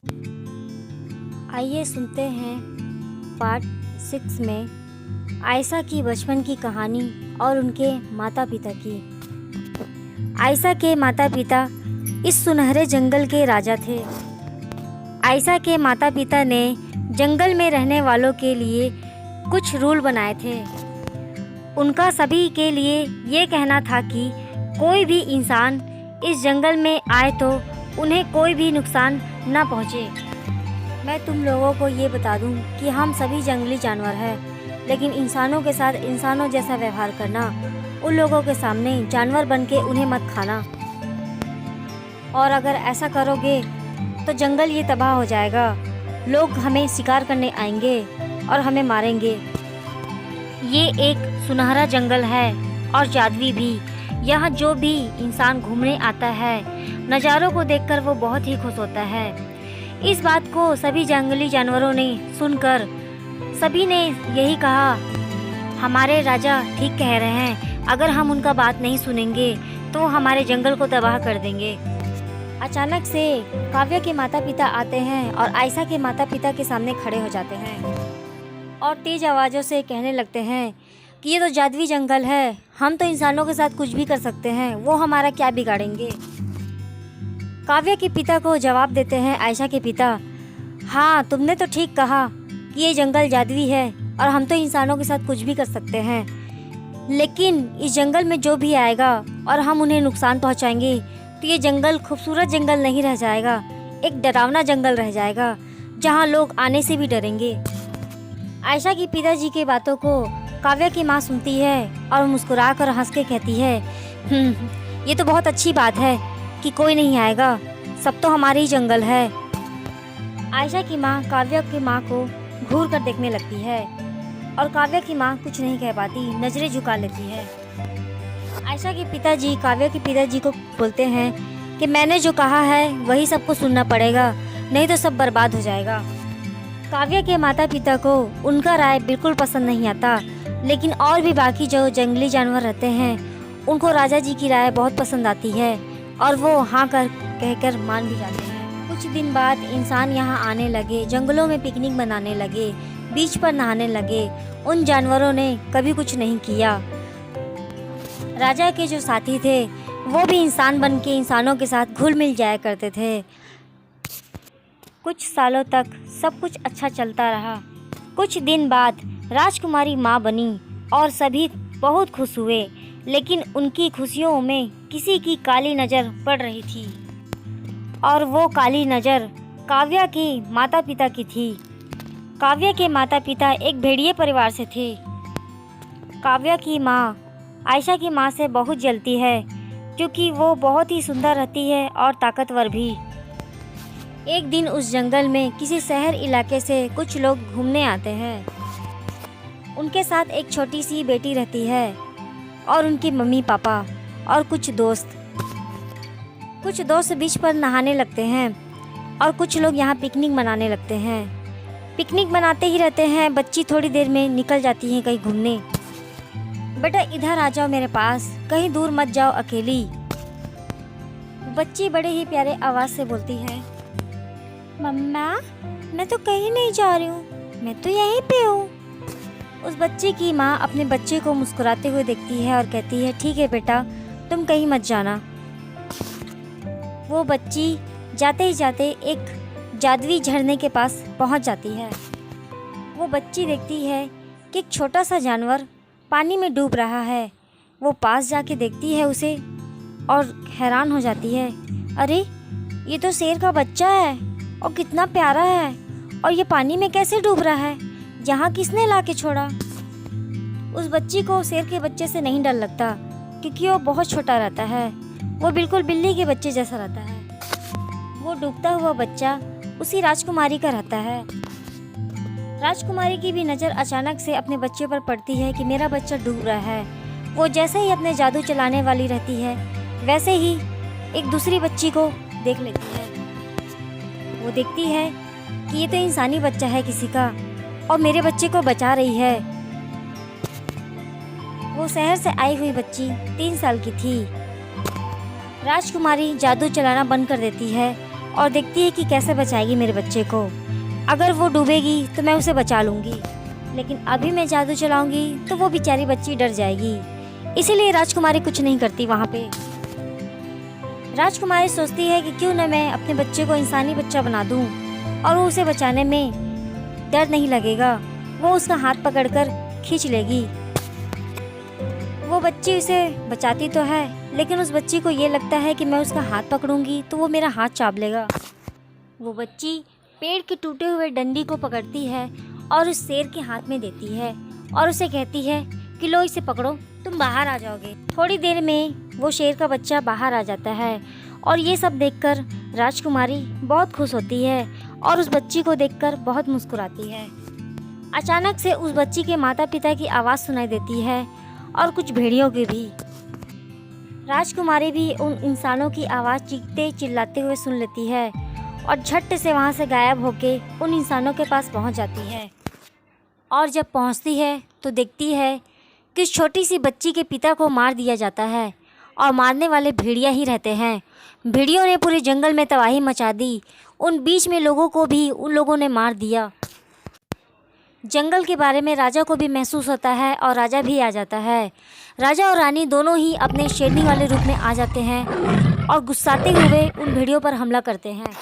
आइए सुनते हैं पार्ट 6 में आयशा की बचपन की कहानी और उनके माता पिता की। आयशा के माता पिता इस सुनहरे जंगल के राजा थे। आयशा के माता पिता ने जंगल में रहने वालों के लिए कुछ रूल बनाए थे। उनका सभी के लिए ये कहना था कि कोई भी इंसान इस जंगल में आए तो उन्हें कोई भी नुकसान न पहुँचे। मैं तुम लोगों को ये बता दूं कि हम सभी जंगली जानवर हैं, लेकिन इंसानों के साथ इंसानों जैसा व्यवहार करना, उन लोगों के सामने जानवर बन के उन्हें मत खाना। और अगर ऐसा करोगे तो जंगल ये तबाह हो जाएगा। लोग हमें शिकार करने आएंगे और हमें मारेंगे। ये एक सुनहरा जंगल है और जादुई भी। यहाँ जो भी इंसान घूमने आता है, नज़ारों को देखकर वो बहुत ही खुश होता है। इस बात को सभी जंगली जानवरों ने सुनकर सभी ने यही कहा, हमारे राजा ठीक कह रहे हैं, अगर हम उनका बात नहीं सुनेंगे तो हमारे जंगल को तबाह कर देंगे। अचानक से काव्या के माता पिता आते हैं और आयशा के माता पिता के सामने खड़े हो जाते हैं और तेज आवाज़ों से कहने लगते हैं कि ये तो जादुई जंगल है, हम तो इंसानों के साथ कुछ भी कर सकते हैं, वो हमारा क्या बिगाड़ेंगे। काव्या के पिता को जवाब देते हैं आयशा के पिता, हाँ तुमने तो ठीक कहा कि ये जंगल जादुई है और हम तो इंसानों के साथ कुछ भी कर सकते हैं, लेकिन इस जंगल में जो भी आएगा और हम उन्हें नुकसान पहुंचाएंगे तो ये जंगल खूबसूरत जंगल नहीं रह जाएगा, एक डरावना जंगल रह जाएगा जहां लोग आने से भी डरेंगे। आयशा के पिताजी की बातों को काव्या की माँ सुनती है और मुस्कुरा कर हंस के कहती है, ये तो बहुत अच्छी बात है कि कोई नहीं आएगा, सब तो हमारे ही जंगल है। आयशा की माँ काव्या की माँ को घूर कर देखने लगती है और काव्या की माँ कुछ नहीं कह पाती, नजरें झुका लेती है। आयशा के पिताजी काव्या के पिताजी को बोलते हैं कि मैंने जो कहा है वही सबको सुनना पड़ेगा, नहीं तो सब बर्बाद हो जाएगा। काव्या के माता पिता को उनका राय बिल्कुल पसंद नहीं आता, लेकिन और भी बाकी जो जंगली जानवर रहते हैं उनको राजा जी की राय बहुत पसंद आती है और वो हाँ कर कहकर मान भी जाते हैं। कुछ दिन बाद इंसान यहाँ आने लगे, जंगलों में पिकनिक मनाने लगे, बीच पर नहाने लगे। उन जानवरों ने कभी कुछ नहीं किया। राजा के जो साथी थे वो भी इंसान बन के इंसानों के साथ घुल मिल जाया करते थे। कुछ सालों तक सब कुछ अच्छा चलता रहा। कुछ दिन बाद राजकुमारी माँ बनी और सभी बहुत खुश हुए, लेकिन उनकी खुशियों में किसी की काली नज़र पड़ रही थी और वो काली नज़र काव्या के माता पिता की थी। काव्या के माता पिता एक भेड़िए परिवार से थे। काव्या की माँ आयशा की माँ से बहुत जलती है क्योंकि वो बहुत ही सुंदर रहती है और ताकतवर भी। एक दिन उस जंगल में किसी शहर इलाके से कुछ लोग घूमने आते हैं। उनके साथ एक छोटी सी बेटी रहती है और उनकी मम्मी पापा और कुछ दोस्त बीच पर नहाने लगते हैं और कुछ लोग यहाँ पिकनिक मनाने लगते हैं। पिकनिक मनाते ही रहते हैं। बच्ची थोड़ी देर में निकल जाती हैं कहीं घूमने। बेटा इधर आ जाओ मेरे पास, कहीं दूर मत जाओ अकेली। बच्ची बड़े ही प्यारे आवाज़ से बोलती है, मम्मा मैं तो कहीं नहीं जा रही हूँ, मैं तो यहीं पे हूँ। उस बच्चे की माँ अपने बच्चे को मुस्कुराते हुए देखती है और कहती है, ठीक है बेटा तुम कहीं मत जाना। वो बच्ची जाते ही जाते एक जादुई झरने के पास पहुँच जाती है। वो बच्ची देखती है कि एक छोटा सा जानवर पानी में डूब रहा है। वो पास जाके देखती है उसे और हैरान हो जाती है, अरे ये तो शेर का बच्चा है और कितना प्यारा है, और ये पानी में कैसे डूब रहा है, यहाँ किसने ला के छोड़ा। उस बच्ची को शेर के बच्चे से नहीं डर लगता क्योंकि वो बहुत छोटा रहता है। वो बिल्कुल बिल्ली के बच्चे जैसा रहता है। वो डूबता हुआ बच्चा उसी राजकुमारी का रहता है। राजकुमारी की भी नज़र अचानक से अपने बच्चे पर पड़ती है कि मेरा बच्चा डूब रहा है। वो जैसे ही अपने जादू चलाने वाली रहती है वैसे ही एक दूसरी बच्ची को देख लेती है। वो देखती है कि ये तो इंसानी बच्चा है किसी का और मेरे बच्चे को बचा रही है। वो शहर से आई हुई बच्ची 3 साल की थी। राजकुमारी जादू चलाना बंद कर देती है और देखती है कि कैसे बचाएगी मेरे बच्चे को। अगर वो डूबेगी तो मैं उसे बचा लूँगी, लेकिन अभी मैं जादू चलाऊंगी तो वो बेचारी बच्ची डर जाएगी। इसीलिए राजकुमारी कुछ नहीं करती वहाँ पे। राजकुमारी सोचती है कि क्यों न मैं अपने बच्चे को इंसानी बच्चा बना दूँ और वो उसे बचाने में डर नहीं लगेगा। वो उसका हाथ पकड़कर खींच लेगी। वो बच्ची उसे बचाती तो है, लेकिन उस बच्ची को ये लगता है कि मैं उसका हाथ पकड़ूंगी तो वो मेरा हाथ चाप लेगा। वो बच्ची पेड़ के टूटे हुए डंडी को पकड़ती है और उस शेर के हाथ में देती है और उसे कहती है कि लो इसे पकड़ो, तुम बाहर आ जाओगे। थोड़ी देर में वो शेर का बच्चा बाहर आ जाता है और ये सब देखकर राजकुमारी बहुत खुश होती है और उस बच्ची को देखकर बहुत मुस्कुराती है। अचानक से उस बच्ची के माता पिता की आवाज़ सुनाई देती है और कुछ भेड़ियों की भी। राजकुमारी भी उन इंसानों की आवाज़ चीखते चिल्लाते हुए सुन लेती है और झट से वहाँ से गायब होके उन इंसानों के पास पहुँच जाती है। और जब पहुँचती है तो देखती है कि उस छोटी सी बच्ची के पिता को मार दिया जाता है और मारने वाले भेड़िया ही रहते हैं। भेड़ियों ने पूरे जंगल में तबाही मचा दी। उन बीच में लोगों को भी उन लोगों ने मार दिया। जंगल के बारे में राजा को भी महसूस होता है और राजा भी आ जाता है। राजा और रानी दोनों ही अपने शेरनी वाले रूप में आ जाते हैं और गुस्साते हुए उन भेड़ियों पर हमला करते हैं।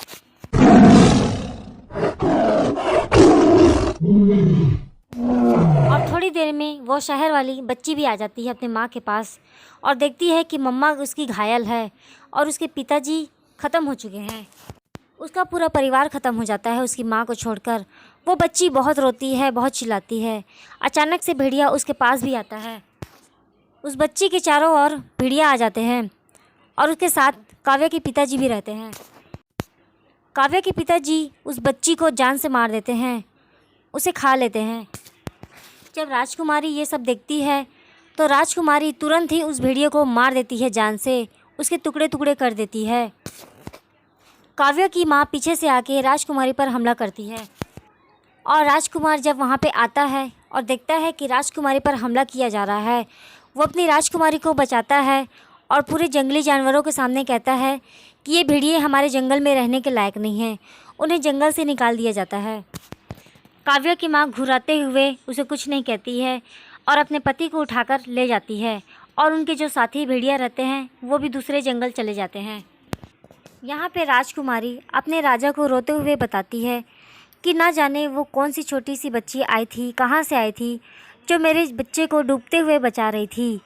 और थोड़ी देर में वो शहर वाली बच्ची भी आ जाती है अपने माँ के पास और देखती है कि मम्मा उसकी घायल है और उसके पिताजी ख़त्म हो चुके हैं। उसका पूरा परिवार ख़त्म हो जाता है उसकी माँ को छोड़कर। वो बच्ची बहुत रोती है, बहुत चिल्लाती है। अचानक से भेड़िया उसके पास भी आता है। उस बच्ची के चारों ओर भेड़िया आ जाते हैं और उसके साथ काव्या के पिताजी भी रहते हैं। काव्या के पिताजी उस बच्ची को जान से मार देते हैं, उसे खा लेते हैं। जब राजकुमारी ये सब देखती है तो राजकुमारी तुरंत ही उस भेड़िए को मार देती है, जान से उसके टुकड़े टुकड़े कर देती है। काव्या की माँ पीछे से आके राजकुमारी पर हमला करती है और राजकुमार जब वहाँ पे आता है और देखता है कि राजकुमारी पर हमला किया जा रहा है, वो अपनी राजकुमारी को बचाता है और पूरे जंगली जानवरों के सामने कहता है कि ये भेड़िए हमारे जंगल में रहने के लायक नहीं हैं, उन्हें जंगल से निकाल दिया जाता है। काव्या की माँ घुराते हुए उसे कुछ नहीं कहती है और अपने पति को उठाकर ले जाती है और उनके जो साथी भेड़िया रहते हैं वो भी दूसरे जंगल चले जाते हैं। यहाँ पे राजकुमारी अपने राजा को रोते हुए बताती है कि ना जाने वो कौन सी छोटी सी बच्ची आई थी, कहाँ से आई थी, जो मेरे बच्चे को डूबते हुए बचा रही थी।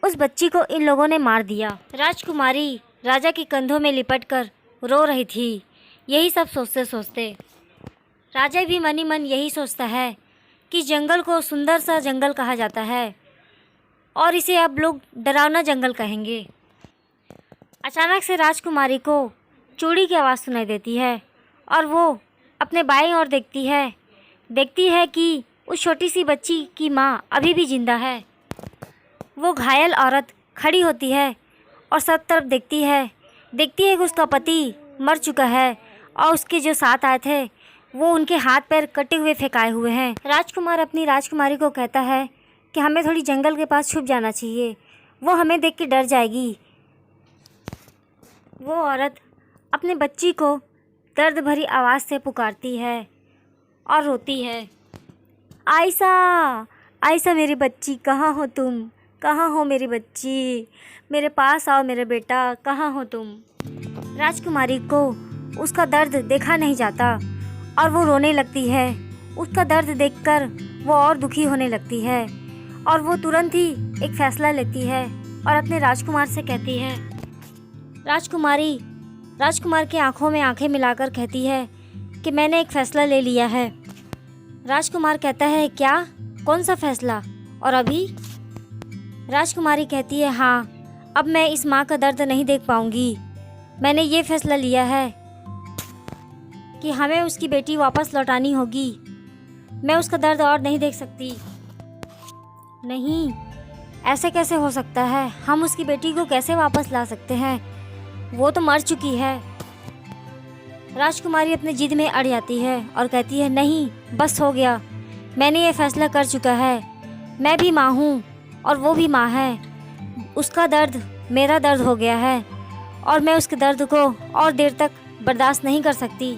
उस बच्ची को इन लोगों ने मार दिया। राजकुमारी राजा के कंधों में लिपटकर रो रही थी। यही सब सोचते सोचते राजा भी मन ही मन यही सोचता है कि जंगल को सुंदर सा जंगल कहा जाता है और इसे अब लोग डरावना जंगल कहेंगे। अचानक से राजकुमारी को चूड़ी की आवाज़ सुनाई देती है और वो अपने बाएं ओर देखती है कि उस छोटी सी बच्ची की माँ अभी भी जिंदा है। वो घायल औरत खड़ी होती है और सब तरफ देखती है कि उसका पति मर चुका है और उसके जो साथ आए थे वो उनके हाथ पैर कटे हुए फेंकाए हुए हैं। राजकुमार अपनी राजकुमारी को कहता है कि हमें थोड़ी जंगल के पास छुप जाना चाहिए, वो हमें देख के डर जाएगी। वो औरत अपने बच्ची को दर्द भरी आवाज़ से पुकारती है और रोती है, आयशा, आयशा मेरी बच्ची, कहाँ हो तुम, कहाँ हो मेरी बच्ची, मेरे पास आओ मेरे बेटा, कहाँ हो तुम। राजकुमारी को उसका दर्द देखा नहीं जाता और वो रोने लगती है। उसका दर्द देखकर वो और दुखी होने लगती है और वो तुरंत ही एक फ़ैसला लेती है और अपने राजकुमार से कहती है। राजकुमारी राजकुमार की आंखों में आंखें मिलाकर कहती है कि मैंने एक फ़ैसला ले लिया है। राजकुमार कहता है, क्या, कौन सा फ़ैसला, और अभी? राजकुमारी कहती है, हाँ, अब मैं इस माँ का दर्द नहीं देख पाऊँगी। मैंने ये फ़ैसला लिया है कि हमें उसकी बेटी वापस लौटानी होगी। मैं उसका दर्द और नहीं देख सकती। नहीं, ऐसे कैसे हो सकता है? हम उसकी बेटी को कैसे वापस ला सकते हैं? वो तो मर चुकी है। राजकुमारी अपनी जिद में अड़ जाती है और कहती है, नहीं, बस हो गया, मैंने ये फ़ैसला कर चुका है। मैं भी माँ हूँ और वो भी माँ है। उसका दर्द मेरा दर्द हो गया है और मैं उसके दर्द को और देर तक बर्दाश्त नहीं कर सकती।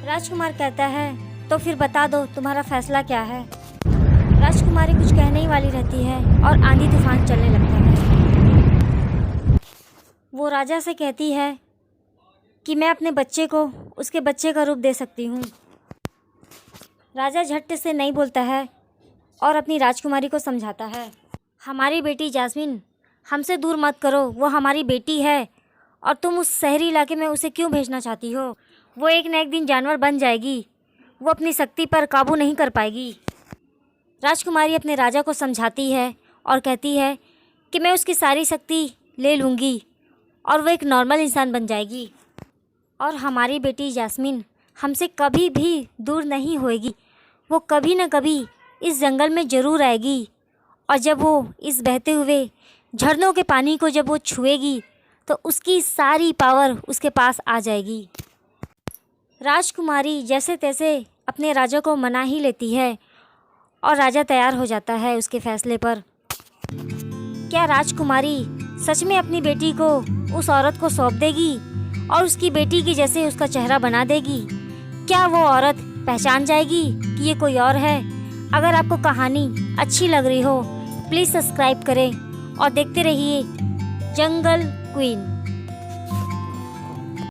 राजकुमार कहता है तो फिर बता दो तुम्हारा फैसला क्या है। राजकुमारी कुछ कहने ही वाली रहती है और आंधी तूफान चलने लगता है। वो राजा से कहती है कि मैं अपने बच्चे को उसके बच्चे का रूप दे सकती हूँ। राजा झट से नहीं बोलता है और अपनी राजकुमारी को समझाता है, हमारी बेटी जैस्मिन हमसे दूर मत करो, वो हमारी बेटी है और तुम उस शहरी इलाके में उसे क्यों भेजना चाहती हो। वो एक न एक दिन जानवर बन जाएगी, वो अपनी शक्ति पर काबू नहीं कर पाएगी। राजकुमारी अपने राजा को समझाती है और कहती है कि मैं उसकी सारी शक्ति ले लूँगी और वो एक नॉर्मल इंसान बन जाएगी और हमारी बेटी जैस्मिन हमसे कभी भी दूर नहीं होएगी। वो कभी न कभी इस जंगल में ज़रूर आएगी और जब वो इस बहते हुए झरनों के पानी को जब वो छुएगी तो उसकी सारी पावर उसके पास आ जाएगी। राजकुमारी जैसे तैसे अपने राजा को मना ही लेती है और राजा तैयार हो जाता है उसके फैसले पर। क्या राजकुमारी सच में अपनी बेटी को उस औरत को सौंप देगी और उसकी बेटी की जैसे उसका चेहरा बना देगी? क्या वो औरत पहचान जाएगी कि ये कोई और है? अगर आपको कहानी अच्छी लग रही हो प्लीज़ सब्सक्राइब करें और देखते रहिए जंगल क्वीन।